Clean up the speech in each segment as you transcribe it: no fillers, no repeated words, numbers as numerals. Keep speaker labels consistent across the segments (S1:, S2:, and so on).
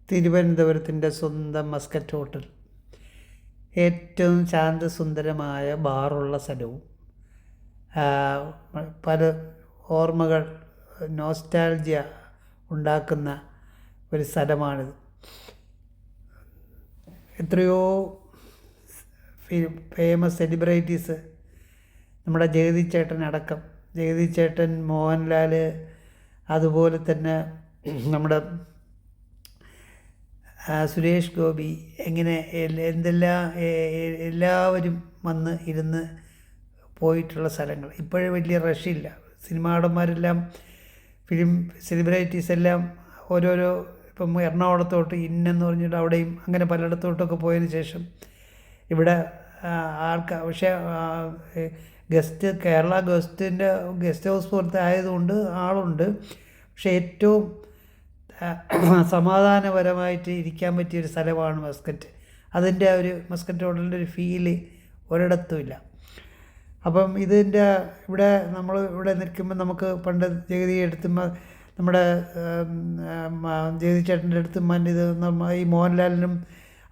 S1: തിരുവനന്തപുരത്തിൻ്റെ സ്വന്തം Muscat hotel, ഏറ്റവും ശാന്തസുന്ദരമായ ബാറുള്ള സ്ഥലവും പല ഓർമ്മകൾ, നോസ്റ്റാൾജിയ ഉണ്ടാക്കുന്ന ഒരു സ്ഥലമാണിത്. എത്രയോ ഫേമസ് സെലിബ്രിറ്റീസ്, നമ്മുടെ ജഗതി ചേട്ടൻ അടക്കം, ജഗതി ചേട്ടൻ, മോഹൻലാൽ, അതുപോലെ തന്നെ നമ്മുടെ സുരേഷ് ഗോപി, എങ്ങനെ എന്തെല്ലാം എല്ലാവരും വന്ന് ഇരുന്ന് പോയിട്ടുള്ള സ്ഥലങ്ങൾ. ഇപ്പോഴും വലിയ റഷില്ല. സിനിമാടന്മാരെല്ലാം, ഫിലിം സെലിബ്രിറ്റീസ് എല്ലാം ഓരോരോ, ഇപ്പം എറണാകുളത്തോട്ട് ഇന്നെന്ന് പറഞ്ഞിട്ട് അവിടെയും അങ്ങനെ പലയിടത്തോട്ടൊക്കെ പോയതിന് ശേഷം ഇവിടെ പക്ഷേ കേരള ഗസ്റ്റ് ഹൗസ് പോലത്തെ ആയതുകൊണ്ട് ആളുണ്ട്. പക്ഷേ ഏറ്റവും സമാധാനപരമായിട്ട് ഇരിക്കാൻ പറ്റിയൊരു സ്ഥലമാണ് മസ്കറ്റ്. അതിൻ്റെ ഒരു മസ്കറ്റ് ഹോട്ടലിൻ്റെ ഒരു ഫീല് ഒരിടത്തുമില്ല. അപ്പം ഇവിടെ നമ്മൾ ഇവിടെ നിൽക്കുമ്പോൾ നമുക്ക് പണ്ട് ജഗതി എടുത്തുമ്പോൾ നമ്മുടെ ജഗതി ചേട്ടൻ്റെ അടുത്തും ഈ മോഹൻലാലിനും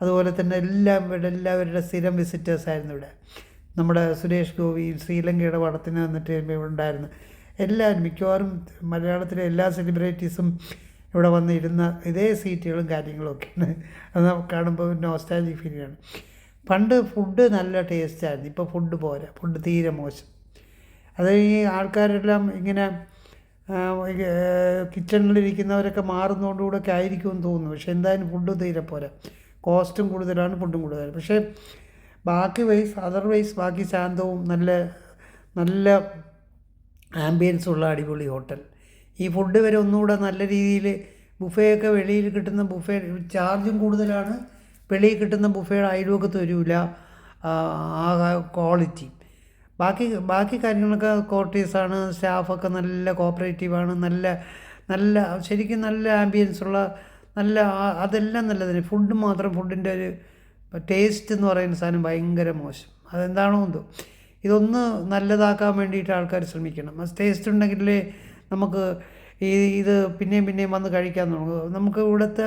S1: അതുപോലെ തന്നെ എല്ലാവരുടെ സ്ഥിരം വിസിറ്റേഴ്സായിരുന്നു ഇവിടെ. നമ്മുടെ സുരേഷ് ഗോപി ശ്രീലങ്കയുടെ പടത്തിന് വന്നിട്ട് ഇവിടെ ഉണ്ടായിരുന്നു. എല്ലാവരും, മിക്കവാറും മലയാളത്തിലെ എല്ലാ സെലിബ്രിറ്റീസും ഇവിടെ വന്നിരുന്ന ഇതേ സീറ്റുകളും കാര്യങ്ങളൊക്കെയാണ്. അത് കാണുമ്പോൾ നോസ്റ്റാൾജിക് ഫീലാണ്. പണ്ട് ഫുഡ് നല്ല ടേസ്റ്റായിരുന്നു, ഇപ്പോൾ ഫുഡ് പോരാ, ഫുഡ് തീരെ മോശം. അത് ഈ ആൾക്കാരെല്ലാം ഇങ്ങനെ കിച്ചണിലിരിക്കുന്നവരൊക്കെ മാറുന്നതുകൊണ്ടുകൂടെയൊക്കെ ആയിരിക്കുമെന്ന് തോന്നുന്നു. പക്ഷേ എന്തായാലും ഫുഡ് തീരെ പോരാ, കോസ്റ്റും കൂടുതലാണ്, ഫുഡും കൂടുതലാണ്. പക്ഷേ അതർവൈസ് ബാക്കി ശാന്തവും നല്ല ആംബിയൻസുള്ള അടിപൊളി ഹോട്ടൽ. ഈ ഫുഡ് വരെ ഒന്നുകൂടെ നല്ല രീതിയിൽ, ബുഫേയൊക്കെ വെളിയിൽ കിട്ടുന്ന ബുഫേ ചാർജും കൂടുതലാണ്, വെളിയിൽ കിട്ടുന്ന ബുഫേയുടെ അയൽവക്കത്ത് വരില്ല ആ ക്വാളിറ്റി. ബാക്കി കാര്യങ്ങളൊക്കെ കോർട്ടീസാണ്, സ്റ്റാഫൊക്കെ നല്ല കോപ്പറേറ്റീവാണ്, നല്ല ശരിക്കും നല്ല ആംബിയൻസുള്ള അതെല്ലാം നല്ലതാണ്. ഫുഡിൻ്റെ ഒരു ടേസ്റ്റ് എന്ന് പറയുന്ന സാധനം ഭയങ്കര മോശം. അതെന്താണോ എന്തോ. ഇതൊന്ന് നല്ലതാക്കാൻ വേണ്ടിയിട്ട് ആൾക്കാർ ശ്രമിക്കണം. ടേസ്റ്റ് ഉണ്ടെങ്കിലേ നമുക്ക് ഇത് പിന്നെയും വന്ന് കഴിക്കാൻ തുടങ്ങും. നമുക്ക് ഇവിടുത്തെ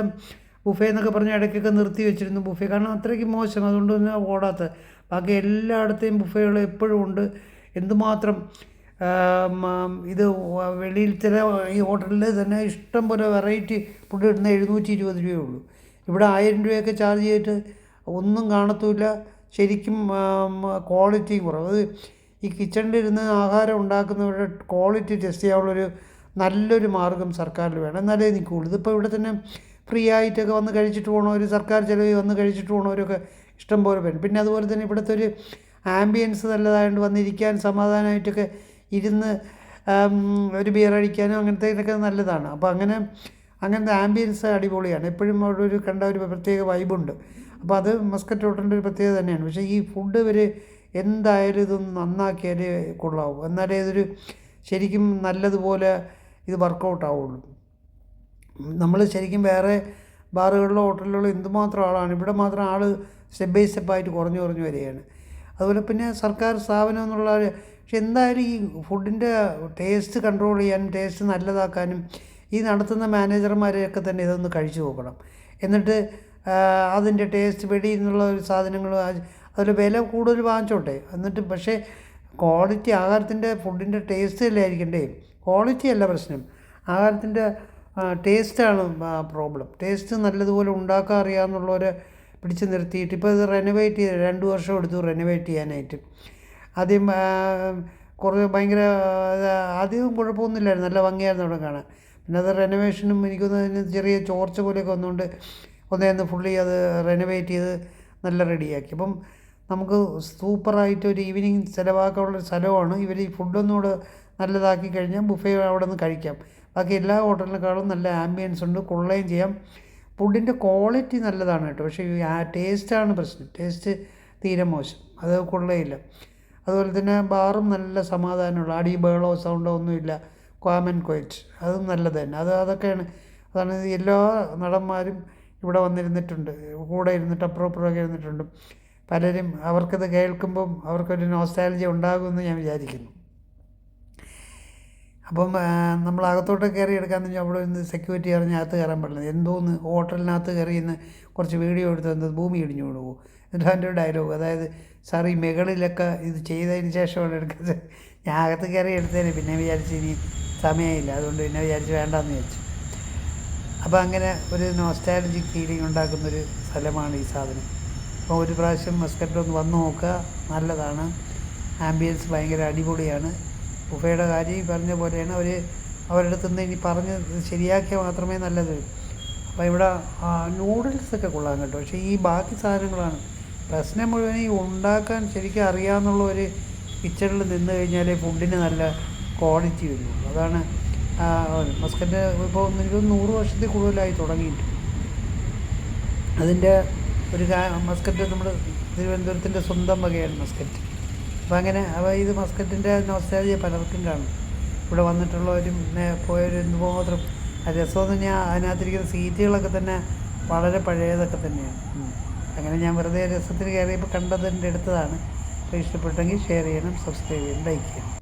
S1: ബുഫേ എന്നൊക്കെ പറഞ്ഞാൽ ഇടയ്ക്കൊക്കെ നിർത്തി വെച്ചിരുന്നു ബുഫേ, കാരണം അത്രയ്ക്ക് മോശം, അതുകൊണ്ട് തന്നെ ഓടാത്ത. ബാക്കി എല്ലായിടത്തെയും ബുഫേകൾ എപ്പോഴും ഉണ്ട്. എന്തുമാത്രം ഇത് വെളിയിൽ ചില ഈ ഹോട്ടലിൽ തന്നെ ഇഷ്ടം പോലെ വെറൈറ്റി ഫുഡ് കിട്ടുന്ന 720 രൂപയേ ഉള്ളൂ. ഇവിടെ 1000 രൂപയൊക്കെ ചാർജ് ചെയ്തിട്ട് ഒന്നും കാണത്തുമില്ല. ശരിക്കും ക്വാളിറ്റിയും കുറവ്. അത് ഈ കിച്ചണിലിരുന്ന് ആഹാരം ഉണ്ടാക്കുന്നവരുടെ ക്വാളിറ്റി ടെസ്റ്റ് ചെയ്യാനുള്ളൊരു നല്ലൊരു മാർഗ്ഗം സർക്കാരിൽ വേണം, എന്നാലേ നിൽക്കുകയുള്ളൂ. ഇതിപ്പോൾ ഇവിടെ തന്നെ ഫ്രീ ആയിട്ടൊക്കെ വന്ന് കഴിച്ചിട്ട് പോകണവർ, സർക്കാർ ചിലവിൽ വന്ന് കഴിച്ചിട്ട് പോകണവരൊക്കെ ഇഷ്ടം പോലെ പേര്. പിന്നെ അതുപോലെ തന്നെ ഇവിടുത്തെ ഒരു ആംബിയൻസ് നല്ലതായതുകൊണ്ട് വന്നിരിക്കാൻ സമാധാനമായിട്ടൊക്കെ ഇരുന്ന് ഒരു ബിയർ അടിക്കാനും അങ്ങനത്തേതൊക്കെ നല്ലതാണ്. അപ്പോൾ അങ്ങനത്തെ ആംബിയൻസ് അടിപൊളിയാണ്. എപ്പോഴും അവിടെ കണ്ട ഒരു പ്രത്യേക വൈബുണ്ട്. അപ്പോൾ അത് മസ്കറ്റ് ഹോട്ടലിൻ്റെ ഒരു പ്രത്യേകത തന്നെയാണ്. പക്ഷേ ഈ ഫുഡ് എന്തായാലും ഇതൊന്ന് നന്നാക്കിയാലേ കൊള്ളാവും, എന്നാലേ ഇതൊരു ശരിക്കും നല്ലതുപോലെ ഇത് വർക്കൗട്ട് ആവുള്ളൂ. നമ്മൾ ശരിക്കും വേറെ ബാറുകളിലോ ഹോട്ടലുകളിലോ എന്തുമാത്രം ആളാണ്, ഇവിടെ മാത്രം ആൾ സ്റ്റെപ്പ് ബൈ സ്റ്റെപ്പായിട്ട് കുറഞ്ഞു വരികയാണ്. അതുപോലെ പിന്നെ സർക്കാർ സ്ഥാപനം എന്നുള്ള, പക്ഷെ എന്തായാലും ഈ ഫുഡിൻ്റെ ടേസ്റ്റ് കൺട്രോൾ ചെയ്യാനും ടേസ്റ്റ് നല്ലതാക്കാനും ഈ നടത്തുന്ന മാനേജർമാരെയൊക്കെ തന്നെ ഇതൊന്ന് കഴിച്ചു നോക്കണം. എന്നിട്ട് അതിൻ്റെ ടേസ്റ്റ് വെളിയിൽ നിന്നുള്ള ഒരു സാധനങ്ങൾ അതിൽ വില കൂടുതൽ വാങ്ങിച്ചോട്ടെ, എന്നിട്ട് പക്ഷേ ക്വാളിറ്റി, ആഹാരത്തിൻ്റെ ഫുഡിൻ്റെ ടേസ്റ്റ് അല്ലേ ആയിരിക്കണ്ടേ, ക്വാളിറ്റി അല്ല പ്രശ്നം, ആഹാരത്തിൻ്റെ ടേസ്റ്റാണ് പ്രോബ്ലം. ടേസ്റ്റ് നല്ലതുപോലെ ഉണ്ടാക്കാൻ അറിയാമെന്നുള്ളവരെ പിടിച്ച് നിർത്തിയിട്ട്, ഇപ്പോൾ ഇത് റെനോവേറ്റ് ചെയ്ത് 2 വർഷം എടുത്തു റെനോവേറ്റ് ചെയ്യാനായിട്ട്. ആദ്യം ഭയങ്കര ആദ്യം കുഴപ്പമൊന്നുമില്ലായിരുന്നു, നല്ല ഭംഗിയായിരുന്നു അവിടെ കാണാൻ. പിന്നെ അത് റെനോവേഷനും എനിക്കൊന്ന് ചെറിയ ചോർച്ച പോലെയൊക്കെ വന്നുകൊണ്ട് ഒന്നേന്ന് ഫുള്ളി അത് റെനോവേറ്റ് ചെയ്ത് നല്ല റെഡിയാക്കി. അപ്പം നമുക്ക് സൂപ്പറായിട്ട് ഒരു ഈവനിങ് ചിലവാക്കാനുള്ള സ്ഥലമാണ്. ഇവർ ഈ ഫുഡൊന്നുകൂടെ നല്ലതാക്കി കഴിഞ്ഞാൽ ബുഫേ അവിടെ നിന്ന് കഴിക്കാം. ബാക്കി എല്ലാ ഹോട്ടലിനേക്കാളും നല്ല ആംബിയൻസ് ഉണ്ട്, കൊള്ളുകയും ചെയ്യാം. ഫുഡിൻ്റെ ക്വാളിറ്റി നല്ലതാണ് കേട്ടോ, പക്ഷേ ആ ടേസ്റ്റാണ് പ്രശ്നം. ടേസ്റ്റ് തീരെ മോശം, അത് കൊള്ളുകയില്ല. അതുപോലെ തന്നെ ബാറും നല്ല സമാധാനമുള്ള, അടി ബഹളോ സൗണ്ടോ ഒന്നുമില്ല, ക്വാമൻ ക്വയറ്റ്, അതും നല്ലത് തന്നെ. അതാണ് എല്ലാ നടന്മാരും ഇവിടെ വന്നിരുന്നിട്ടുണ്ട്, കൂടെ ഇരുന്നിട്ട് അപ്പുറമൊക്കെ ഇരുന്നിട്ടുണ്ട്. പലരും അവർക്കത് കേൾക്കുമ്പം അവർക്കൊരു നോസ്റ്റാൾജിയ ഉണ്ടാകുമെന്ന് ഞാൻ വിചാരിക്കുന്നു. അപ്പം നമ്മൾ അകത്തോട്ട് കയറി എടുക്കാമെന്ന് വെച്ചാൽ അവിടെ നിന്ന് സെക്യൂരിറ്റി അറിഞ്ഞ് അകത്ത് കയറാൻ പാടില്ല. എന്തോന്ന് ഹോട്ടലിനകത്ത് കയറി ഇന്ന് കുറച്ച് വീഡിയോ എടുത്ത് എന്തോ ഭൂമി ഇടിഞ്ഞു കൊടുക്കുമോ. എന്നിട്ട് അതിൻ്റെ ഒരു ഡയലോഗ്, അതായത് സാർ ഈ മുകളിലൊക്കെ ഇത് ചെയ്തതിന് ശേഷമാണ് എടുക്കുന്നത്. ഞാൻ അകത്ത് കയറി എടുത്തതിന് പിന്നെ വിചാരിച്ച് ഇനി സമയമില്ല, അതുകൊണ്ട് പിന്നെ വിചാരിച്ച് വേണ്ടാന്ന് വെച്ചു. അപ്പോൾ അങ്ങനെ ഒരു നോസ്റ്റാലജിക് ഫീലിംഗ് ഉണ്ടാക്കുന്നൊരു സ്ഥലമാണ് ഈ സാധനം. അപ്പോൾ ഒരു പ്രാവശ്യം മസ്കറ്റിലൊന്ന് വന്ന് നോക്കുക, നല്ലതാണ്. ആംബിയൻസ് ഭയങ്കര അടിപൊളിയാണ്. ബുഫയുടെ കാര്യം ഈ പറഞ്ഞ പോലെയാണ്. അവരുടെ അടുത്ത് നിന്ന് ഇനി പറഞ്ഞ് ശരിയാക്കിയാൽ മാത്രമേ നല്ലത്. അപ്പോൾ ഇവിടെ നൂഡിൽസൊക്കെ കൊള്ളാൻ കേട്ടോ. പക്ഷേ ഈ ബാക്കി സാധനങ്ങളാണ് പ്രശ്നം മുഴുവൻ. ഈ ഉണ്ടാക്കാൻ ശരിക്കും അറിയാമെന്നുള്ള ഒരു കിച്ചണിൽ നിന്ന് കഴിഞ്ഞാലേ ഫുഡിന് നല്ല ക്വാളിറ്റി വരുള്ളൂ. അതാണ് മസ്കറ്റ് ഇപ്പോൾ എനിക്ക് 100 വർഷത്തിൽ കൂടുതലായി തുടങ്ങിയിട്ട്. അതിൻ്റെ ഒരു മസ്കറ്റ് നമ്മുടെ തിരുവനന്തപുരത്തിൻ്റെ സ്വന്തം വകയാണ് മസ്കറ്റ്. അപ്പോൾ അങ്ങനെ ഇത് മസ്കറ്റിൻ്റെ നോസ്റ്റാൾജിയ പലർക്കും കാണും. ഇവിടെ വന്നിട്ടുള്ളവരും പോയൊരു എന്തുമാത്രം രസമെന്ന് പറഞ്ഞാൽ അതിനകത്തിരിക്കുന്ന സീറ്റുകളൊക്കെ തന്നെ വളരെ പഴയതൊക്കെ തന്നെയാണ്. അങ്ങനെ ഞാൻ വെറുതെ രസത്തിന് കയറിയപ്പോൾ കണ്ടതിൻ്റെ എടുത്തതാണ്. അപ്പോൾ ഇഷ്ടപ്പെട്ടെങ്കിൽ ഷെയർ ചെയ്യണം, സബ്സ്ക്രൈബ് ചെയ്യണം, ലൈക്ക് ചെയ്യണം.